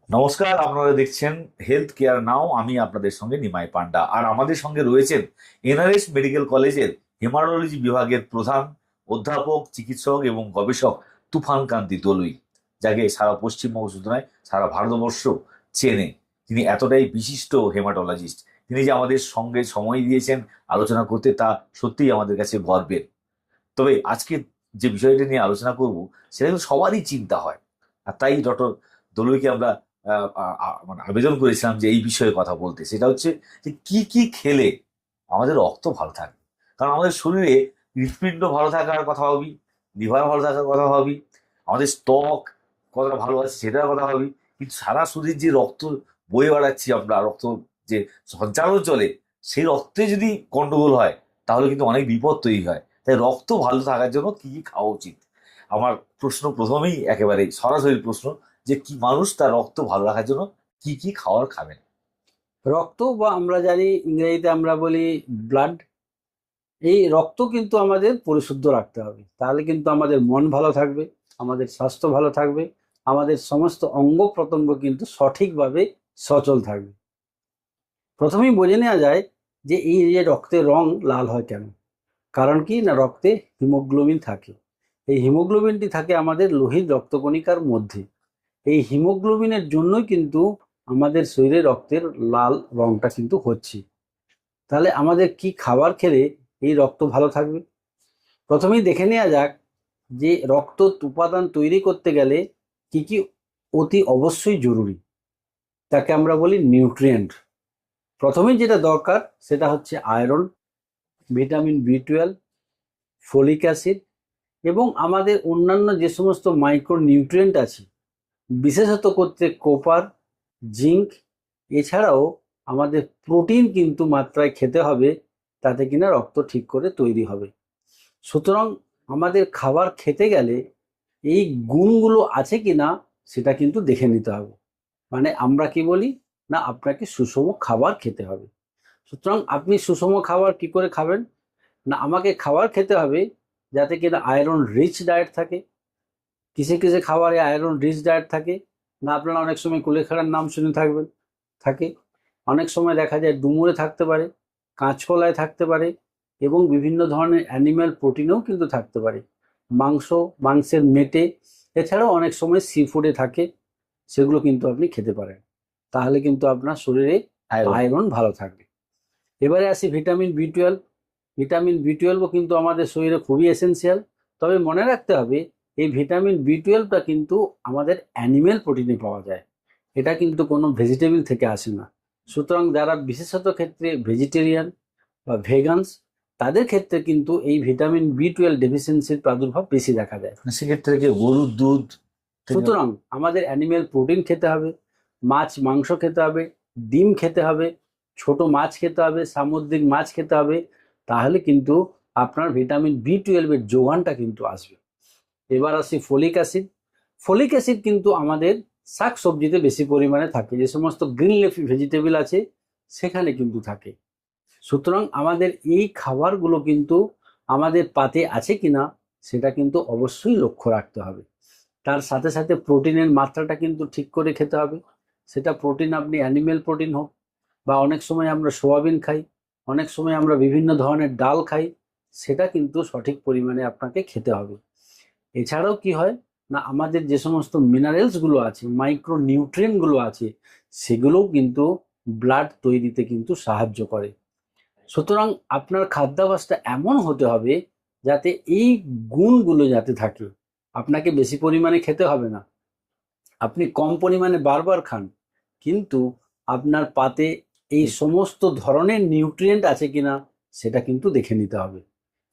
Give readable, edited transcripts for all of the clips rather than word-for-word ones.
নমস্কার, আপনারা দেখছেন হেলথ কেয়ার নাও। আমি আপনাদের সঙ্গে নিমাই পান্ডা, আর আমাদের সঙ্গে রয়েছেন এনআরএস মেডিকেল কলেজের হেমাটোলজি বিভাগের প্রধান অধ্যাপক, চিকিৎসক এবং গবেষক তুফান কান্তি দলুই, যাকে সারা পশ্চিমবঙ্গ শুধু নয় সারা ভারতবর্ষ চেনে। তিনি এতটাই বিশিষ্ট হেমাটোলজিস্ট, তিনি যে আমাদের সঙ্গে সময় দিয়েছেন আলোচনা করতে, তা সত্যিই আমাদের কাছে গর্বের। তবে আজকে যে বিষয়টা নিয়ে আলোচনা করব সেটা কিন্তু সবারই চিন্তা হয়, আর তাই ডক্টর দলুইকে আমরা মানে আবেদন করেছিলাম যে এই বিষয়ে কথা বলতে। সেটা হচ্ছে যে কি কি খেলে আমাদের রক্ত ভালো থাকবে। কারণ আমাদের শরীরে হৃৎপিণ্ড ভালো থাকার কথা ভাবি, লিভার ভালো থাকার কথা ভাবি, আমাদের ত্বক কতটা ভালো আছে সেটার কথা ভাবি, কিন্তু সারা শরীর যে রক্ত বয়ে বেড়াচ্ছি আমরা, রক্ত যে সঞ্চালন চলে, সেই রক্তে যদি গন্ডগোল হয় তাহলে কিন্তু অনেক বিপদ তৈরি হয়। তাই রক্ত ভালো থাকার জন্য কি কি খাওয়া উচিত? আমার প্রশ্ন প্রথমেই একেবারে সরাসরি প্রশ্ন, যে কি মানুষ তার রক্ত ভালো রাখার জন্য কি কি খাবার খাবেন? রক্ত বা আমরা জানি ইংরেজিতে আমরা বলি ব্লাড। এই রক্ত কিন্তু আমাদের পরিশুদ্ধ রাখতে হবে, তাহলে কিন্তু আমাদের মন ভালো থাকবে, আমাদের স্বাস্থ্য ভালো থাকবে, আমাদের সমস্ত অঙ্গ প্রত্যঙ্গ কিন্তু সঠিকভাবে সচল থাকবে। প্রথমেই বুঝে নেওয়া যায় যে এই যে রক্তের রং লাল হয় কেন। কারণ কি না, রক্তে হিমোগ্লোবিন থাকে। এই হিমোগ্লোবিনটি থাকে আমাদের লোহিত রক্তকণিকার মধ্যে। এই হিমোগ্লোবিনের জন্যই কিন্তু আমাদের শরীরে রক্তের লাল রংটা কিন্তু হচ্ছে। তাহলে আমাদের কি খাবার খেলে এই রক্ত ভালো থাকবে? প্রথমেই দেখে নেওয়া যাক যে রক্ত উপাদান তৈরি করতে গেলে কি কি অতি অবশ্যই জরুরি, তাকে আমরা বলি নিউট্রিয়েন্ট। প্রথমেই যেটা দরকার সেটা হচ্ছে iron, vitamin B12, folic acid এবং আমাদের অন্যান্য যে সমস্ত মাইক্রো নিউট্রিয়েন্ট আছে, বিশেষত করতে কপার, জিঙ্ক। এছাড়াও আমাদের প্রোটিন কিন্তু মাত্রায় খেতে হবে, তাতে কিনা রক্ত ঠিক করে তৈরি হবে। সুতরাং আমাদের খাবার খেতে গেলে এই গুণগুলো আছে কিনা সেটা কিন্তু দেখে নিতে হবে। মানে আমরা কি বলি না, আপনাকে সুষম খাবার খেতে হবে। সুতরাং আপনি সুষম খাবার কি করে খাবেন? না, আমাকে খাবার খেতে হবে যাতে কিনা আয়রন রিচ ডায়েট থাকে। কিসে কিসে খাবারে আয়রন রিচ ডায়েট থাকে? না, আপনারা অনেক সময় কুলেখাড়ার নাম শুনে থাকবেন, থাকে। অনেক সময় দেখা যায় ডুমুরে থাকতে পারে, কাঁচকলায় থাকতে পারে, এবং বিভিন্ন ধরনের অ্যানিম্যাল প্রোটিনেও কিন্তু থাকতে পারে, মাংস, মাংসের মেটে। এছাড়াও অনেক সময় সি ফুডে থাকে, সেগুলো কিন্তু আপনি খেতে পারেন। তাহলে কিন্তু আপনার শরীরে আয়রন। আয়রন ভালো থাকবে। এবারে আসি ভিটামিন B12। ভিটামিন B12ও কিন্তু আমাদের শরীরে খুবই এসেনশিয়াল। তবে মনে রাখতে হবে এই ভিটামিন B12টা কিন্তু আমাদের অ্যানিমেল প্রোটিনে পাওয়া যায়, এটা কিন্তু কোনো ভেজিটেবল থেকে আসে না। সুতরাং যারা বিশেষত ক্ষেত্রে ভেজিটেরিয়ান বা ভেগানস, তাদের ক্ষেত্রে কিন্তু এই ভিটামিন B12 ডেফিসিয়েন্সির প্রাদুর্ভাব বেশি দেখা যায়। সেক্ষেত্রে কি গরুর দুধ থেকে? সুতরাং আমাদের অ্যানিমেল প্রোটিন খেতে হবে, মাছ মাংস খেতে হবে, ডিম খেতে হবে, ছোট মাছ খেতে হবে, সামুদ্রিক মাছ খেতে হবে। তাহলে কিন্তু আপনার ভিটামিন B12 যোগানটা কিন্তু আসবে। এবার আসি ফলিক অ্যাসিড। ফলিক অ্যাসিড কিন্তু আমাদের শাক সবজিতে বেশি পরিমাণে থাকে, যে সমস্ত গ্রিন লিফি ভেজিটেবল আছে সেখানে কিন্তু থাকে। সুতরাং আমাদের এই খাবারগুলো কিন্তু আমাদের পাতে আছে কিনা সেটা কিন্তু অবশ্যই লক্ষ্য রাখতে হবে। তার সাথে সাথে প্রোটিনের মাত্রাটা কিন্তু ঠিক করে খেতে হবে। সেটা প্রোটিন আপনি অ্যানিমেল প্রোটিন হোক, বা অনেক সময় আমরা সোয়াবিন খাই, অনেক সময় আমরা বিভিন্ন ধরনের ডাল খাই, সেটা কিন্তু সঠিক পরিমাণে আপনাকে খেতে হবে। এছাড়াও কি হয় না, আমাদের যে সমস্ত মিনারেলসগুলো আছে, মাইক্রো নিউট্রিয়েন্টগুলো আছে, সেগুলোও কিন্তু ব্লাড তৈরিতে কিন্তু সাহায্য করে। সুতরাং আপনার খাদ্যাভ্যাসটা এমন হতে হবে যাতে এই গুণগুলো যাতে থাকে। আপনাকে বেশি পরিমাণে খেতে হবে না, আপনি কম পরিমাণে বারবার খান, কিন্তু আপনার পাতে এই সমস্ত ধরনের নিউট্রিয়েন্ট আছে কিনা সেটা কিন্তু দেখে নিতে হবে।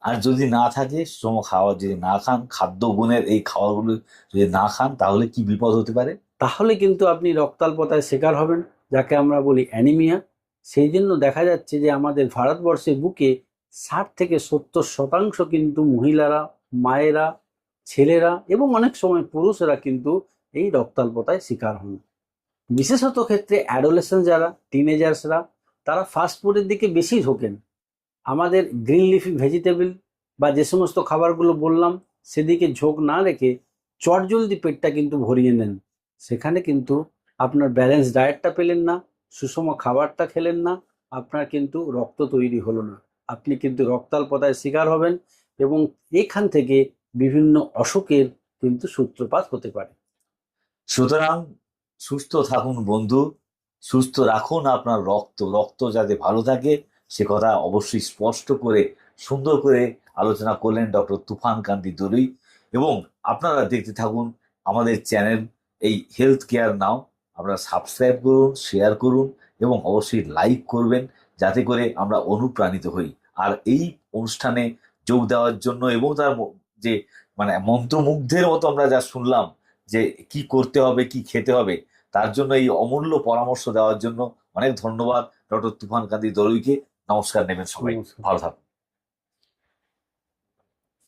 আর যদি না থাকে, সুষম খাবার যদি না খান, খাদ্য গুণের এই খাবারগুলো যদি না খান, তাহলে কি বিপদ হতে পারে? তাহলে কিন্তু আপনি রক্তাল্পতায় শিকার হবেন, যাকে আমরা বলি অ্যানিমিয়া। সেই জন্য দেখা যাচ্ছে যে আমাদের ভারতবর্ষের বুকে 60 থেকে 70% কিন্তু মহিলারা, মায়েরা, ছেলেরা এবং অনেক সময় পুরুষেরা কিন্তু এই রক্তাল্পতায় শিকার হন। বিশেষত ক্ষেত্রে অ্যাডোলেসেন্ট যারা টিনেজার্সরা, তারা ফাস্ট ফুডের দিকে বেশি ঝোঁকেন। আমাদের গ্রিন লিফি ভেজিটেবল বা যে সমস্ত খাবারগুলো বললাম সেদিকে ঝোঁক না রেখে চটজলদি পেটটা কিন্তু ভরিয়ে নেন। সেখানে কিন্তু আপনার ব্যালেন্স ডায়েটটা পেলেন না, সুষম খাবারটা খেলেন না, আপনার কিন্তু রক্ত তৈরি হলো না, আপনি কিন্তু রক্তাল্পতায় শিকার হবেন এবং এখান থেকে বিভিন্ন অসুখের কিন্তু সূত্রপাত হতে পারে। সুতরাং সুস্থ থাকুন বন্ধু, সুস্থ রাখুন আপনার রক্ত, রক্ত যাতে ভালো থাকে সে কথা অবশ্যই স্পষ্ট করে সুন্দর করে আলোচনা করলেন ডক্টর তুফান কান্তি দলুই। এবং আপনারা দেখতে থাকুন আমাদের চ্যানেল এই হেলথ কেয়ার নাও। আপনারা সাবস্ক্রাইব করুন, শেয়ার করুন এবং অবশ্যই লাইক করবেন, যাতে করে আমরা অনুপ্রাণিত হই। আর এই অনুষ্ঠানে যোগ দেওয়ার জন্য এবং তার যে মানে মন্ত্রমুগ্ধের মতো আমরা যা শুনলাম যে কি করতে হবে কি খেতে হবে, তার জন্য এই অমূল্য পরামর্শ দেওয়ার জন্য অনেক ধন্যবাদ ডক্টর তুফান কান্তি দলুইকে। নমস্কার নেবেন সবাই, নমস্কার। ভালো থাকুন।